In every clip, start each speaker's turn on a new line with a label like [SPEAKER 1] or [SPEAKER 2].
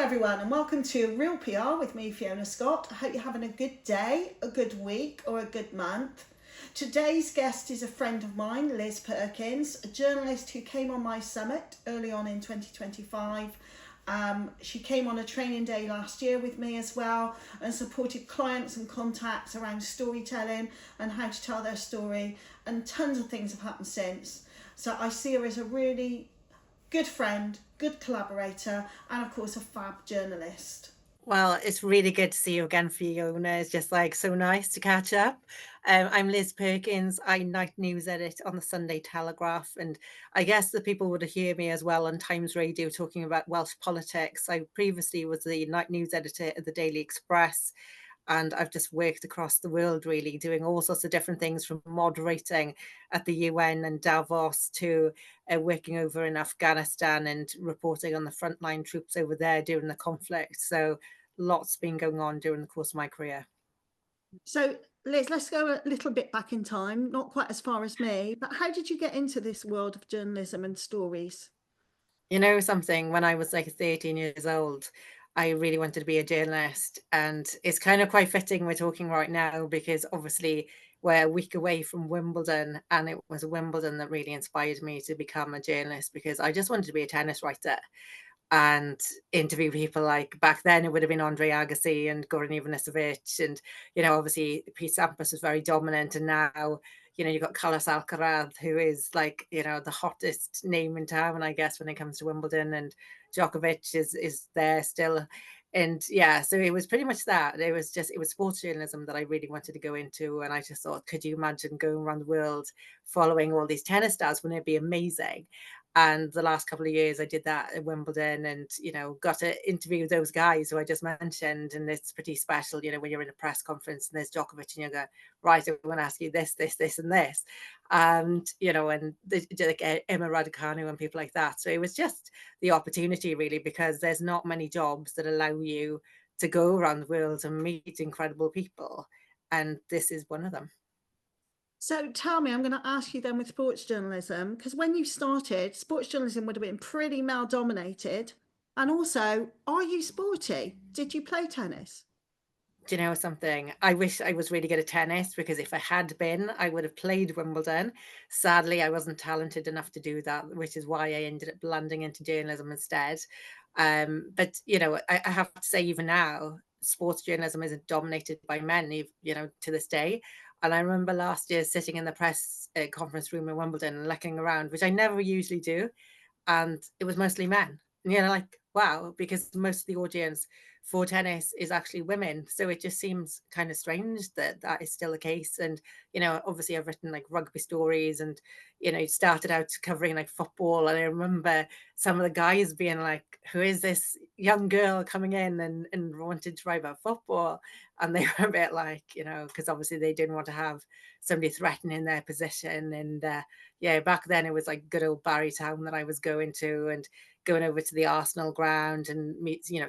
[SPEAKER 1] everyone, and welcome to Real PR with me, Fiona Scott. I hope you're having a good day, a good week, or a good month. Today's guest is a friend of mine, Liz Perkins, a journalist who came on my summit early on in 2025. She came on a training day last year with me as well and supported clients and contacts around storytelling and how to tell their story, and tons of things have happened since. So I see her as a really good friend, good collaborator, and of course a fab journalist.
[SPEAKER 2] Well, it's really good to see you again, Fiona. It's just like so nice to catch up. I'm Liz Perkins. I night news edit on the Sunday Telegraph, and I guess the people would hear me as well on Times Radio talking about Welsh politics. I previously was the night news editor at the Daily Express, and I've just worked across the world really doing all sorts of different things from moderating at the UN and Davos to working over in Afghanistan and reporting on the frontline troops over there during the conflict. So lots been going on during the course of my career.
[SPEAKER 1] So, Liz, let's go a little bit back in time, not quite as far as me, but how did you get into this world of journalism and stories?
[SPEAKER 2] You know something, when I was like 13 years old, I really wanted to be a journalist. And it's kind of quite fitting we're talking right now because obviously we're a week away from Wimbledon. And it was Wimbledon that really inspired me to become a journalist because I just wanted to be a tennis writer and interview people. Like back then it would have been Andre Agassi and Goran Ivanisevic, and obviously Pete Sampras was very dominant, and now you've got Carlos Alcaraz, who is like the hottest name in town, I guess, when it comes to Wimbledon, and Djokovic is there still. And yeah, so it was pretty much that. It was sports journalism that I really wanted to go into, and I just thought, could you imagine going around the world following all these tennis stars? Wouldn't it be amazing? And the last couple of years I did that at Wimbledon, and got to interview those guys who I just mentioned. And it's pretty special, when you're in a press conference and there's Djokovic and you go, right, I want to ask you this and this. And like Emma Raducanu and people like that. So it was just the opportunity really, because there's not many jobs that allow you to go around the world and meet incredible people, and this is one of them.
[SPEAKER 1] So tell me, I'm going to ask you then with sports journalism, because when you started, sports journalism would have been pretty male dominated. And also, are you sporty? Did you play tennis?
[SPEAKER 2] Do you know something? I wish I was really good at tennis, because if I had been, I would have played Wimbledon. Sadly, I wasn't talented enough to do that, which is why I ended up landing into journalism instead. But I have to say, even now, sports journalism isn't dominated by men, to this day. And I remember last year sitting in the press conference room in Wimbledon and looking around, which I never usually do, and it was mostly men. And like, wow, because most of the audience for tennis is actually women. So it just seems kind of strange that that is still the case. And, obviously I've written like rugby stories, and, started out covering like football. And I remember some of the guys being like, who is this young girl coming in and wanted to write about football? And they were a bit like, because obviously they didn't want to have somebody threatening their position. And yeah, back then it was like good old Barrytown that I was going to, and going over to the Arsenal ground and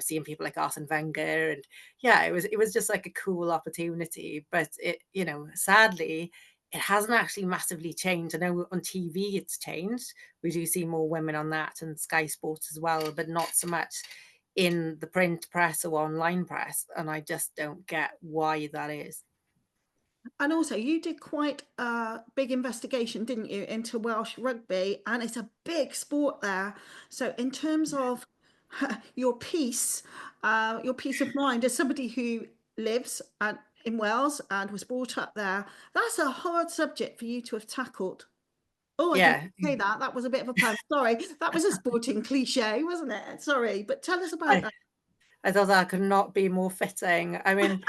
[SPEAKER 2] seeing people like Arsene Wenger. And yeah, it was just like a cool opportunity. But sadly, it hasn't actually massively changed. I know on TV it's changed. We do see more women on that, and Sky Sports as well, but not so much in the print press or online press. And I just don't get why that is.
[SPEAKER 1] And also, you did quite a big investigation, didn't you, into Welsh rugby? And it's a big sport there. So, in terms of your peace of mind as somebody who lives in Wales and was brought up there, that's a hard subject for you to have tackled. Oh, I didn't
[SPEAKER 2] Yeah,
[SPEAKER 1] say that. That was a bit of a pun. Sorry. That was a sporting cliche, wasn't it? Sorry. But tell us about
[SPEAKER 2] I,
[SPEAKER 1] that.
[SPEAKER 2] I thought that could not be more fitting. I mean,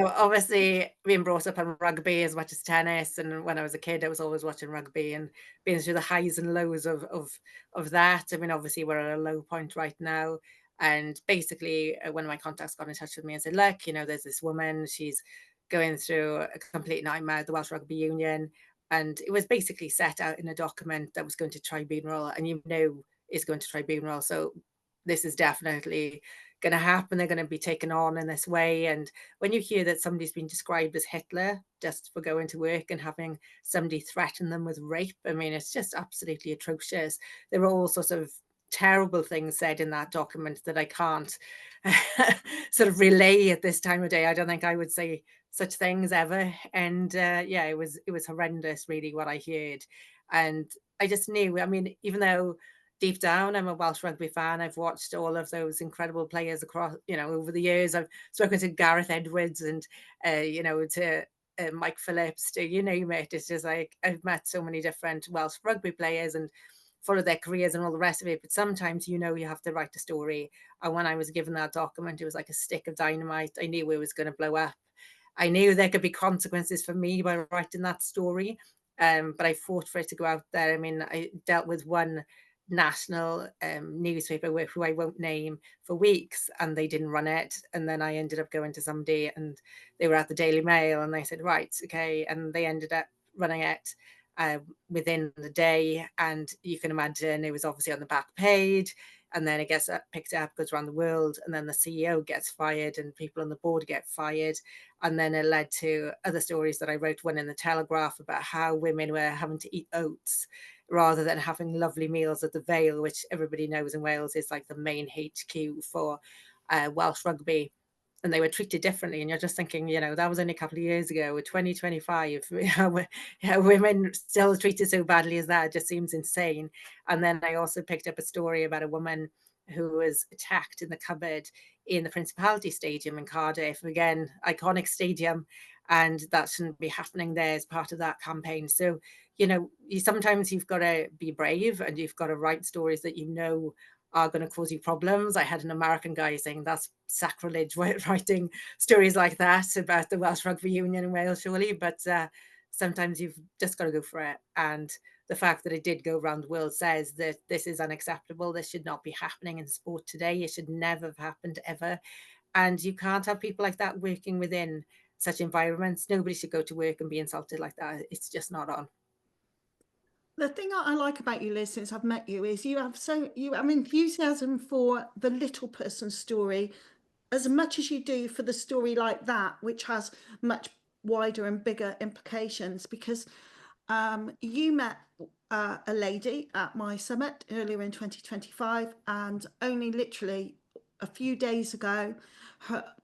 [SPEAKER 2] obviously being brought up on rugby as much as tennis, and when I was a kid, I was always watching rugby and being through the highs and lows of that. I mean, obviously we're at a low point right now, and basically, one of my contacts got in touch with me and said, "Look, there's this woman. She's going through a complete nightmare at the Welsh Rugby Union." And it was basically set out in a document that was going to tribunal, and it's going to tribunal. So this is definitely going to happen. They're going to be taken on in this way. And when you hear that somebody's been described as Hitler just for going to work and having somebody threaten them with rape, I mean, it's just absolutely atrocious. There were all sorts of terrible things said in that document that I can't sort of relay at this time of day. I don't think I would say such things ever. And yeah, it was horrendous, really, what I heard. And I just knew. I mean, even though deep down I'm a Welsh rugby fan, I've watched all of those incredible players across, over the years. I've spoken to Gareth Edwards and to Mike Phillips, to you name it. It's just like I've met so many different Welsh rugby players and followed their careers and all the rest of it. But sometimes, you have to write a story. And when I was given that document, it was like a stick of dynamite. I knew it was going to blow up. I knew there could be consequences for me by writing that story. But I fought for it to go out there. I mean, I dealt with one national newspaper who I won't name for weeks, and they didn't run it. And then I ended up going to somebody, and they were at the Daily Mail, and they said, right, okay. And they ended up running it within the day. And you can imagine it was obviously on the back page. And then it gets picked up, goes around the world, and then the CEO gets fired and people on the board get fired. And then it led to other stories that I wrote, one in the Telegraph about how women were having to eat oats rather than having lovely meals at the Vale, which everybody knows in Wales is like the main HQ for Welsh rugby. And they were treated differently. And you're just thinking, that was only a couple of years ago. With 2025, women still treated so badly as that, it just seems insane. And then I also picked up a story about a woman who was attacked in the cupboard in the Principality Stadium in Cardiff. Again, iconic stadium. And that shouldn't be happening there as part of that campaign. So, sometimes you've got to be brave and you've got to write stories that are going to cause you problems. I had an American guy saying that's sacrilege writing stories like that about the Welsh Rugby Union in Wales, surely. But sometimes you've just got to go for it. And the fact that it did go around the world says that this is unacceptable. This should not be happening in sport today. It should never have happened ever. And you can't have people like that working within such environments. Nobody should go to work and be insulted like that. It's just not on.
[SPEAKER 1] The thing I like about you, Liz, since I've met you, is you have enthusiasm for the little person's story as much as you do for the story like that, which has much wider and bigger implications. Because you met a lady at my summit earlier in 2025, and only literally a few days ago,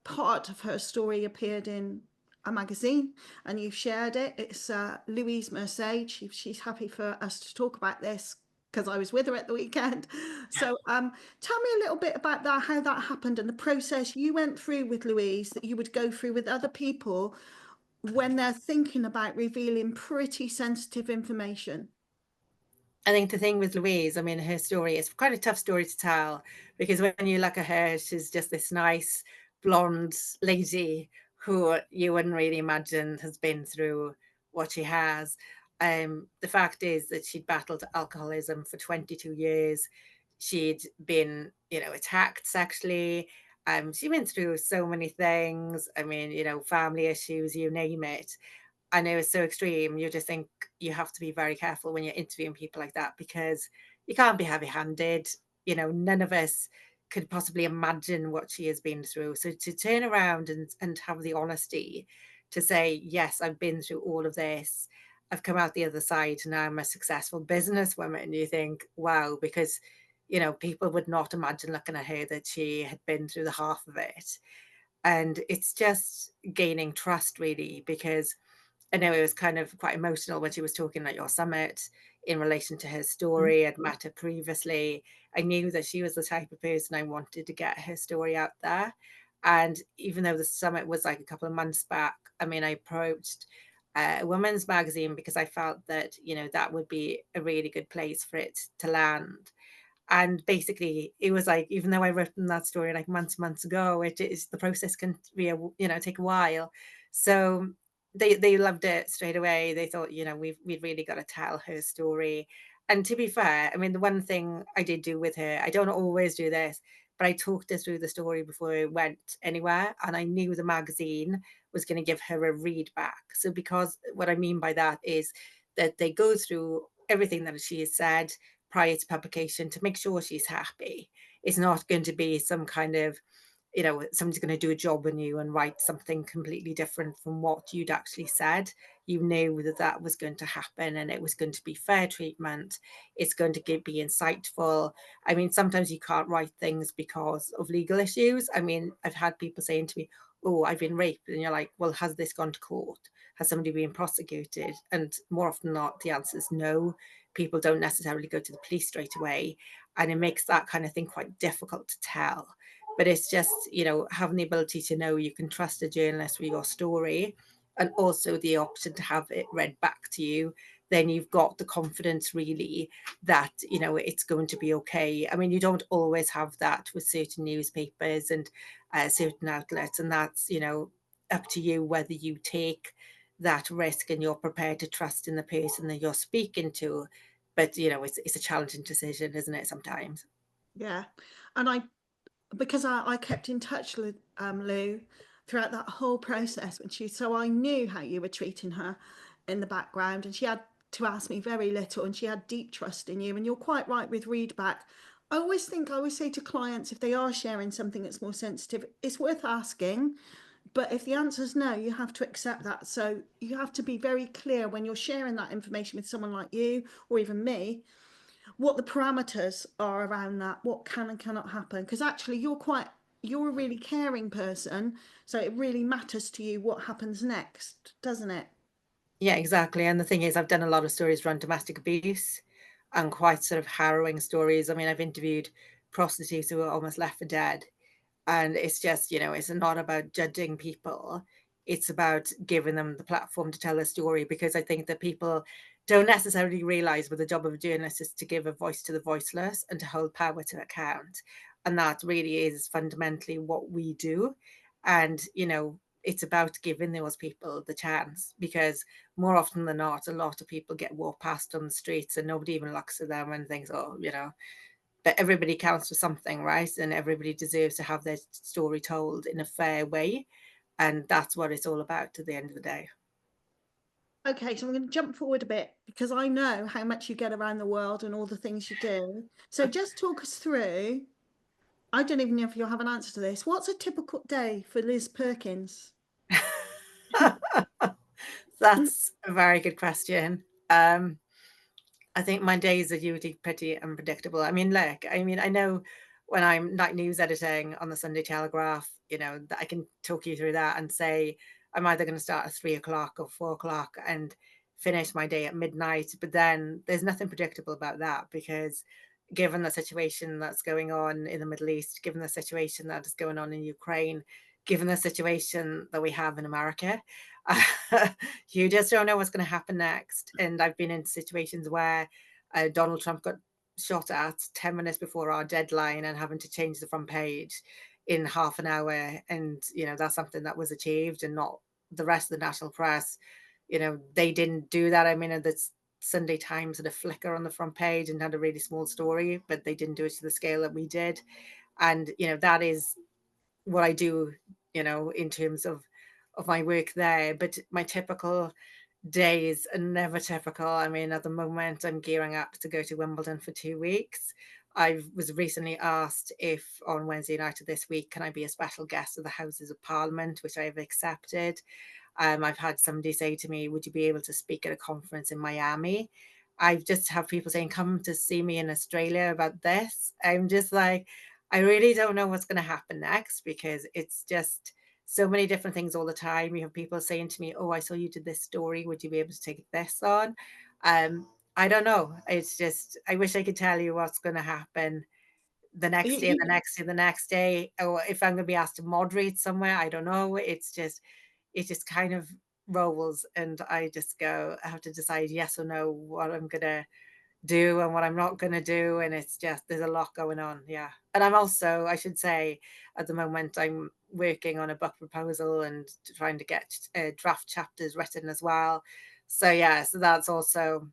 [SPEAKER 1] part of her story appeared in a magazine, and you've shared it. It's Louise Mercedes. She's happy for us to talk about this because I was with her at the weekend. So tell me a little bit about that, how that happened, and the process you went through with Louise that you would go through with other people when they're thinking about revealing pretty sensitive information.
[SPEAKER 2] I think the thing with Louise, I mean, her story is quite a tough story to tell, because when you look at her, she's just this nice blonde lady who you wouldn't really imagine has been through what she has. The fact is that she'd battled alcoholism for 22 years. She'd been, attacked sexually. She went through so many things. I mean, family issues, you name it. I know it's so extreme. You just think you have to be very careful when you're interviewing people like that, because you can't be heavy handed. None of us could possibly imagine what she has been through. So to turn around and have the honesty to say, yes, I've been through all of this. I've come out the other side. Now I'm a successful businesswoman. You think, wow, because, people would not imagine looking at her that she had been through the half of it. And it's just gaining trust, really, because I know it was kind of quite emotional when she was talking at your summit in relation to her story. I'd met her previously. I knew that she was the type of person I wanted to get her story out there. And even though the summit was like a couple of months back, I mean, I approached a women's magazine because I felt that, that would be a really good place for it to land. And basically it was like, even though I written that story like months ago, it is, the process can be take a while. So they loved it straight away. They thought, we've really got to tell her story. And to be fair, I mean, the one thing I did do with her, I don't always do this, but I talked her through the story before it went anywhere, and I knew the magazine was going to give her a read back. So because what I mean by that is that they go through everything that she has said prior to publication to make sure she's happy. It's not going to be some kind of somebody's going to do a job on you and write something completely different from what you'd actually said. You knew that that was going to happen and it was going to be fair treatment. It's going to be insightful. I mean, sometimes you can't write things because of legal issues. I mean, I've had people saying to me, "Oh, I've been raped." And you're like, "Well, has this gone to court? Has somebody been prosecuted?" And more often than not, the answer is no. People don't necessarily go to the police straight away. And it makes that kind of thing quite difficult to tell. But it's just, having the ability to know you can trust a journalist with your story, and also the option to have it read back to you. Then you've got the confidence really that, it's going to be okay. I mean, you don't always have that with certain newspapers and certain outlets. And that's, up to you whether you take that risk and you're prepared to trust in the person that you're speaking to. But, it's a challenging decision, isn't it, sometimes?
[SPEAKER 1] Yeah. And because I kept in touch with Lou throughout that whole process so I knew how you were treating her in the background, and she had to ask me very little, and she had deep trust in you. And you're quite right with readback. I always say to clients, if they are sharing something that's more sensitive, it's worth asking. But if the answer is no, you have to accept that. So you have to be very clear when you're sharing that information with someone like you or even me, what the parameters are around that, what can and cannot happen. Because actually, you're a really caring person, so it really matters to you what happens next, doesn't it?
[SPEAKER 2] Yeah, exactly. And the thing is, I've done a lot of stories around domestic abuse and quite sort of harrowing stories. I mean, I've interviewed prostitutes who are almost left for dead. And it's just, it's not about judging people. It's about giving them the platform to tell a story, because I think that people don't necessarily realize what the job of a journalist is to give a voice to the voiceless and to hold power to account. And that really is fundamentally what we do. And, it's about giving those people the chance, because more often than not, a lot of people get walked past on the streets and nobody even looks at them and thinks, oh, but everybody counts for something, right? And everybody deserves to have their story told in a fair way. And that's what it's all about at the end of the day.
[SPEAKER 1] Okay, so I'm going to jump forward a bit because I know how much you get around the world and all the things you do. So just talk us through. I don't even know if you'll have an answer to this. What's a typical day for Liz Perkins?
[SPEAKER 2] That's a very good question. I think my days are usually pretty unpredictable. I mean, look, I know when I'm night news editing on the Sunday Telegraph, that I can talk you through that and say I'm either going to start at 3 o'clock or 4 o'clock and finish my day at midnight. But then there's nothing predictable about that, because given the situation that's going on in the Middle East, given the situation that is going on in Ukraine, given the situation that we have in America, you just don't know what's going to happen next. And I've been in situations where Donald Trump got shot at 10 minutes before our deadline and having to change the front page in half an hour. And, that's something that was achieved, and not the rest of the national press. They didn't do that. I mean, the Sunday Times had a flicker on the front page and had a really small story, but they didn't do it to the scale that we did. And, that is what I do, in terms of my work there. But my typical days are never typical. I mean, at the moment, I'm gearing up to go to Wimbledon for 2 weeks. I was recently asked if on Wednesday night of this week, can I be a special guest of the Houses of Parliament, which I have accepted. I've had somebody say to me, would you be able to speak at a conference in Miami? I've just have people saying, come to see me in Australia about this. I'm just like, I really don't know what's going to happen next, because it's just so many different things all the time. You have people saying to me, oh, I saw you did this story. Would you be able to take this on? I don't know. It's just, I wish I could tell you what's going to happen the
[SPEAKER 1] You,
[SPEAKER 2] next day, the
[SPEAKER 1] you,
[SPEAKER 2] next day, the next day, or if I'm going to be asked to moderate somewhere. I don't know. It just kind of rolls, and I just go, I have to decide yes or no what I'm going to do and what I'm not going to do. And it's just, there's a lot going on. Yeah. And I'm also, I should say, at the moment, I'm working on a book proposal and trying to get draft chapters written as well. So, yeah, so that's also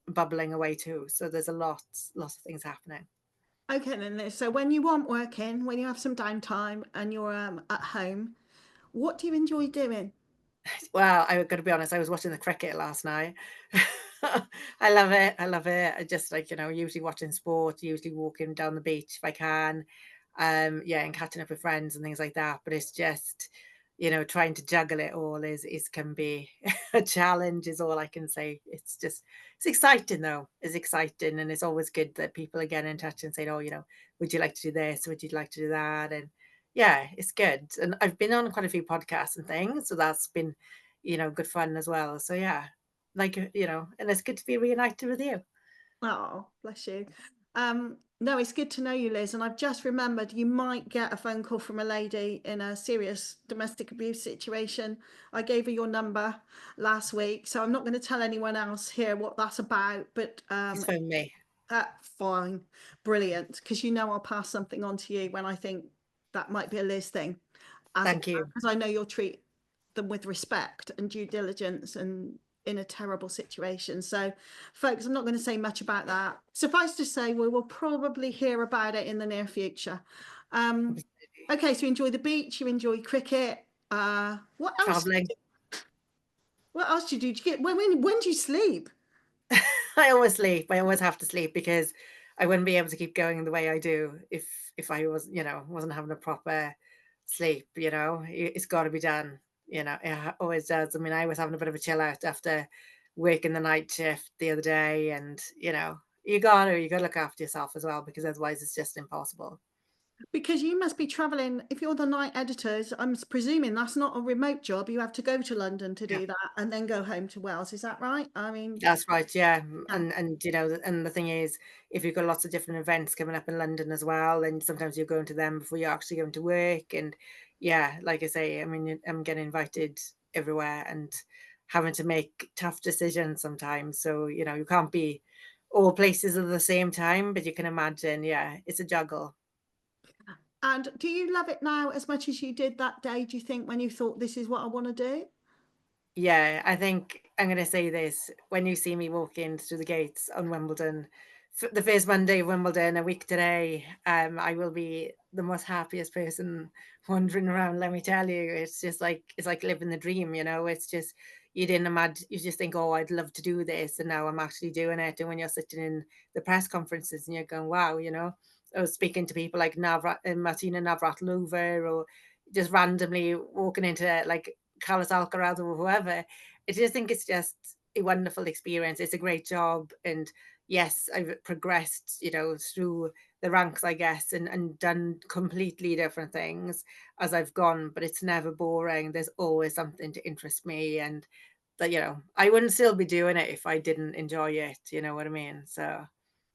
[SPEAKER 2] bubbling away too. So there's lots of things happening.
[SPEAKER 1] okay, then. So when you aren't working, when you have some downtime and you're at home, what do you enjoy doing?
[SPEAKER 2] Well, I got to be honest, I was watching the cricket last night. I love it. I love it. I just like, usually watching sport, usually walking down the beach if I can. Yeah, and catching up with friends and things like that. But it's just, trying to juggle it all is can be a challenge, is all I can say. It's just it's exciting though. It's exciting, and it's always good that people are getting in touch and saying, "Oh, would you like to do this? Would you like to do that?" And yeah, it's good. And I've been on quite a few podcasts and things, so that's been, good fun as well. So yeah, like and it's good to be reunited with you.
[SPEAKER 1] Oh, bless you. No, it's good to know you, Liz. And I've just remembered you might get a phone call from a lady in a serious domestic abuse situation. I gave her your number last week, so I'm not going to tell anyone else here what that's about. But
[SPEAKER 2] Please phone me.
[SPEAKER 1] fine, brilliant, because I'll pass something on to you when I think that might be a Liz thing, as
[SPEAKER 2] Thank you.
[SPEAKER 1] because I know you'll treat them with respect and due diligence and in a terrible situation. So, folks, I'm not going to say much about that. Suffice to say, we will probably hear about it in the near future. Um, okay, so you enjoy the beach, you enjoy cricket. What else?
[SPEAKER 2] Traveling.
[SPEAKER 1] What else do you do? Do you get when do you sleep?
[SPEAKER 2] I always sleep. I always have to sleep because I wouldn't be able to keep going the way I do if I was, wasn't having a proper sleep, It's got to be done, always does. I mean, I was having a bit of a chill out after working the night shift the other day, and you got to look after yourself as well, because otherwise it's just impossible.
[SPEAKER 1] Because you must be traveling, if you're the night editors, I'm presuming that's not a remote job. You have to go to London to
[SPEAKER 2] Yeah.
[SPEAKER 1] do that and then go home to Wales. Is that right? I mean,
[SPEAKER 2] That's right, yeah,
[SPEAKER 1] yeah.
[SPEAKER 2] and the thing is, if you've got lots of different events coming up in London as well, then sometimes you're going to them before you're actually going to work, and yeah, like I say, I mean, I'm getting invited everywhere and having to make tough decisions sometimes, so, you can't be all places at the same time, but you can imagine, yeah, it's a juggle.
[SPEAKER 1] And do you love it now as much as you did that day, do you think, when you thought this is what I want to do?
[SPEAKER 2] Yeah, I think I'm gonna say this: when you see me walking through the gates on Wimbledon, the first Monday of Wimbledon, a week today, I will be the most happiest person wandering around. Let me tell you, it's like living the dream. It's just you didn't imagine. You just think, oh, I'd love to do this, and now I'm actually doing it. And when you're sitting in the press conferences and you're going, wow, I was speaking to people like Martina Navratilova, or just randomly walking into like Carlos Alcaraz or whoever. I just think it's just a wonderful experience. It's a great job. And yes, I've progressed, through the ranks, I guess, and done completely different things as I've gone, but it's never boring. There's always something to interest me. And that, I wouldn't still be doing it if I didn't enjoy it. You know what I mean? So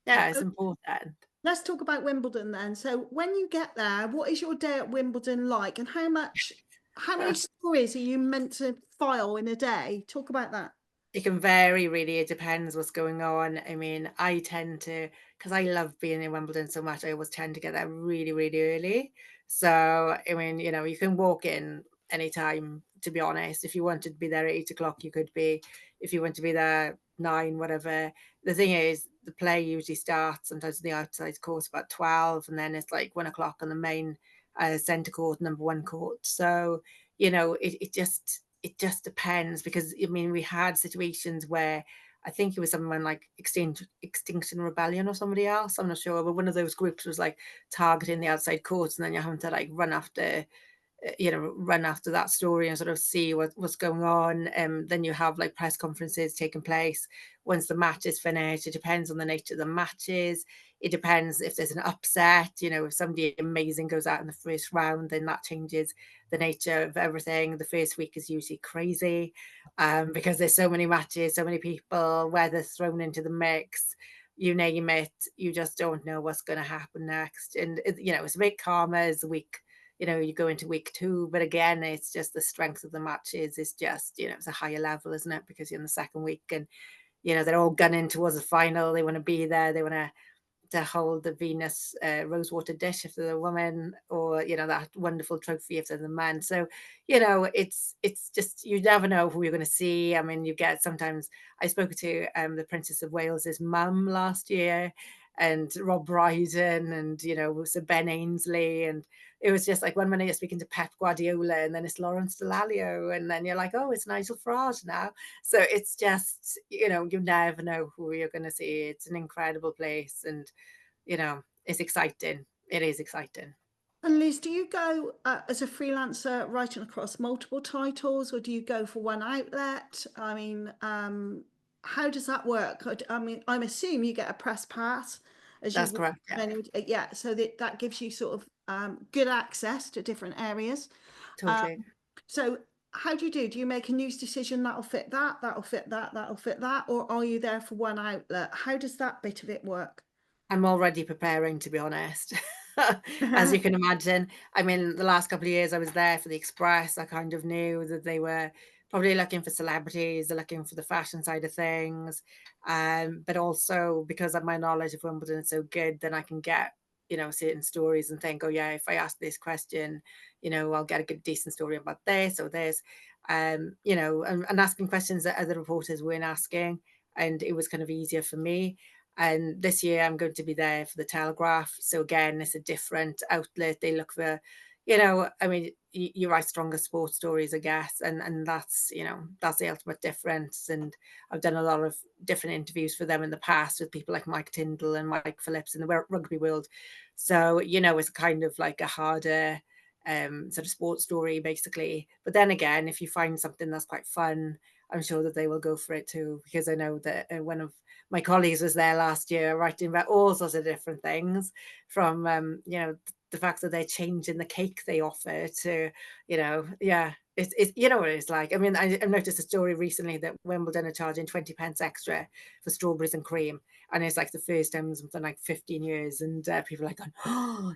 [SPEAKER 2] yeah, it's
[SPEAKER 1] So
[SPEAKER 2] important.
[SPEAKER 1] let's talk about Wimbledon then. So when you get there, what is your day at Wimbledon like, and how many stories are you meant to file in a day? Talk about that.
[SPEAKER 2] It can vary really, it depends what's going on. I mean, I tend to, because I love being in Wimbledon so much, I always tend to get there really, really early. So, I mean, you can walk in anytime, to be honest. If you wanted to be there at 8 o'clock, you could be. If you want to be there 9, whatever. The thing is, the play usually starts sometimes in the outside court about 12, and then it's like 1 o'clock on the main centre court, number one court. So, it just depends, because I mean, we had situations where I think it was someone like Extinction Rebellion or somebody else. I'm not sure, but one of those groups was like targeting the outside courts, and then you're having to like run after that story and sort of see what's going on. Then you have like press conferences taking place once the match is finished. It depends on the nature of the matches. It depends if there's an upset. If somebody amazing goes out in the first round, then that changes the nature of everything. The first week is usually crazy, because there's so many matches, so many people, weather's thrown into the mix. You name it, you just don't know what's going to happen next. And it's a bit calmer as the week, you go into week 2, but again, it's just the strength of the matches is just, it's a higher level, isn't it? Because you're in the second week, and, they're all gunning towards the final. They want to be there. They want to hold the Venus rosewater dish if they're the woman, or that wonderful trophy if they're the man. So it's just, you never know who you're going to see. I mean, you get sometimes. I spoke to the Princess of Wales's mum last year, and Rob Brydon, and Sir Ben Ainsley, and it was just like one minute you're speaking to Pep Guardiola, and then it's Lawrence Dallaglio, and then you're like, oh, it's Nigel Farage now. So it's just, you never know who you're going to see. It's an incredible place, and it's exciting. It is exciting.
[SPEAKER 1] And Liz, do you go as a freelancer writing across multiple titles, or do you go for one outlet? I mean, how does that work? I mean, I'm assuming you get a press pass as you
[SPEAKER 2] That's
[SPEAKER 1] would
[SPEAKER 2] correct. Yeah,
[SPEAKER 1] yeah, so that gives you sort of good access to different areas. Um,
[SPEAKER 2] totally.
[SPEAKER 1] so how do you do? Do you make a news decision that'll fit that, that'll fit that, that'll fit that, or are you there for one outlet? How does that bit of it work?
[SPEAKER 2] I'm already preparing, to be honest. As you can imagine. I mean, the last couple of years I was there for the Express. I kind of knew that they were probably looking for celebrities, they're looking for the fashion side of things. But also because of my knowledge of Wimbledon is so good, then I can get, certain stories and think, oh yeah, if I ask this question, I'll get a good decent story about this or this. And asking questions that other reporters weren't asking. And it was kind of easier for me. And this year I'm going to be there for the Telegraph. So again, it's a different outlet. They look for, I mean, you write stronger sports stories, I guess, and that's the ultimate difference. And I've done a lot of different interviews for them in the past with people like Mike Tyndall and Mike Phillips in the rugby world. So it's kind of like a harder sort of sports story, basically. But then again, if you find something that's quite fun, I'm sure that they will go for it too, because I know that one of my colleagues was there last year writing about all sorts of different things, from the fact that they're changing the cake they offer to, yeah, it's what it's like. I mean, I've noticed a story recently that Wimbledon are charging 20 pence extra for strawberries and cream, and it's like the first time in something like 15 years, and people are like, oh,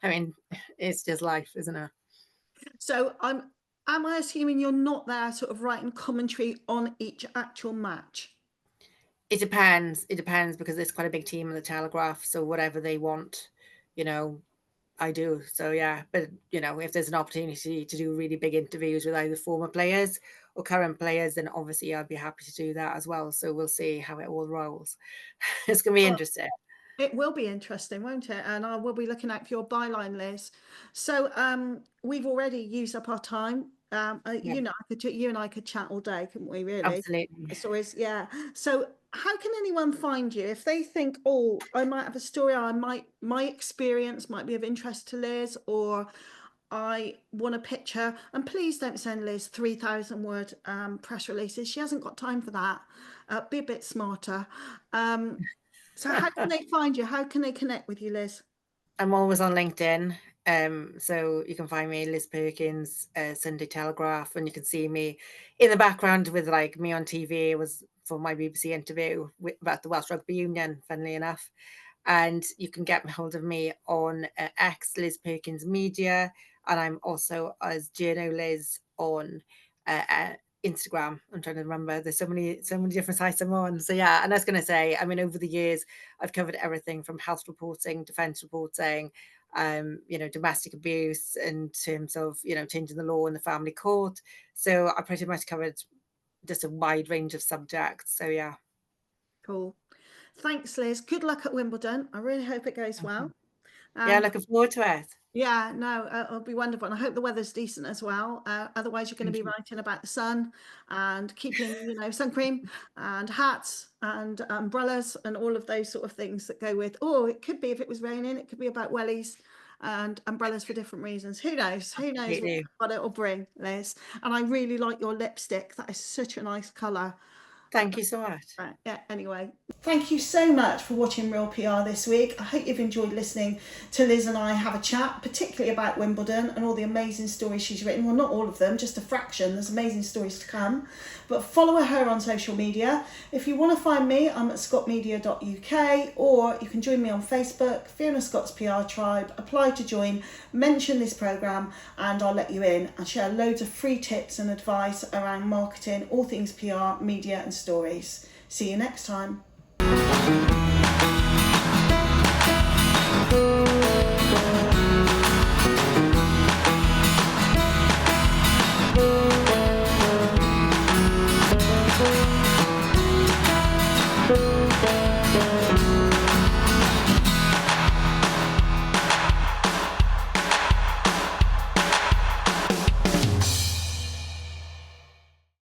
[SPEAKER 2] I mean, it's just life, isn't it?
[SPEAKER 1] So am I assuming you're not there sort of writing commentary on each actual match?
[SPEAKER 2] It depends. It depends because it's quite a big team in the Telegraph. So whatever they want, you know, I do. So yeah, but if there's an opportunity to do really big interviews with either former players or current players, then obviously I'd be happy to do that as well. So we'll see how it all rolls. It's gonna be
[SPEAKER 1] Oh,
[SPEAKER 2] interesting.
[SPEAKER 1] it will be interesting, won't it? And I will be looking out for your byline, Liz. So we've already used up our time.
[SPEAKER 2] Yeah,
[SPEAKER 1] You and I could chat all day, couldn't we? Really?
[SPEAKER 2] absolutely.
[SPEAKER 1] It's always, yeah. So how can anyone find you if they think, oh, I might have a story, my experience might be of interest to Liz, or I want a picture? And please don't send Liz 3,000 word press releases. She hasn't got time for that. Be a bit smarter. Um, so how can they find you? How can they connect with you, Liz?
[SPEAKER 2] I'm always on LinkedIn. So you can find me, Liz Perkins, Sunday Telegraph, and you can see me in the background with like me on TV. It was for my BBC interview about the Welsh Rugby Union, funnily enough. And you can get hold of me on X, Liz Perkins Media, and I'm also as Journo Liz on Instagram. I'm trying to remember. There's so many different sites I'm on. So yeah, and I was going to say, I mean, over the years, I've covered everything from health reporting, defence reporting, domestic abuse in terms of changing the law in the family court. So I pretty much covered just a wide range of subjects. So yeah.
[SPEAKER 1] Cool. Thanks, Liz. Good luck at Wimbledon. I really hope it goes well.
[SPEAKER 2] Yeah,
[SPEAKER 1] And
[SPEAKER 2] looking forward to it.
[SPEAKER 1] yeah, no, it'll be wonderful. And I hope the weather's decent as well. Otherwise, you're going to
[SPEAKER 2] Thank
[SPEAKER 1] be
[SPEAKER 2] you.
[SPEAKER 1] writing about the sun and keeping, sun cream and hats and umbrellas and all of those sort of things that go with. Oh, it could be if it was raining, it could be about wellies and umbrellas for different reasons. Who knows? Who knows
[SPEAKER 2] Absolutely.
[SPEAKER 1] what it'll bring, Liz? And I really like your lipstick. That is such a nice colour.
[SPEAKER 2] Thank you so much.
[SPEAKER 1] Right, yeah, anyway. Thank you so much for watching Real PR this week. I hope you've enjoyed listening to Liz and I have a chat, particularly about Wimbledon and all the amazing stories she's written. Well, not all of them, just a fraction. There's amazing stories to come. But follow her on social media. If you want to find me, I'm at scottmedia.uk, or you can join me on Facebook, Fiona Scott's PR Tribe. Apply to join, mention this programme, and I'll let you in and share loads of free tips and advice around marketing, all things PR, media and stories. See you next time.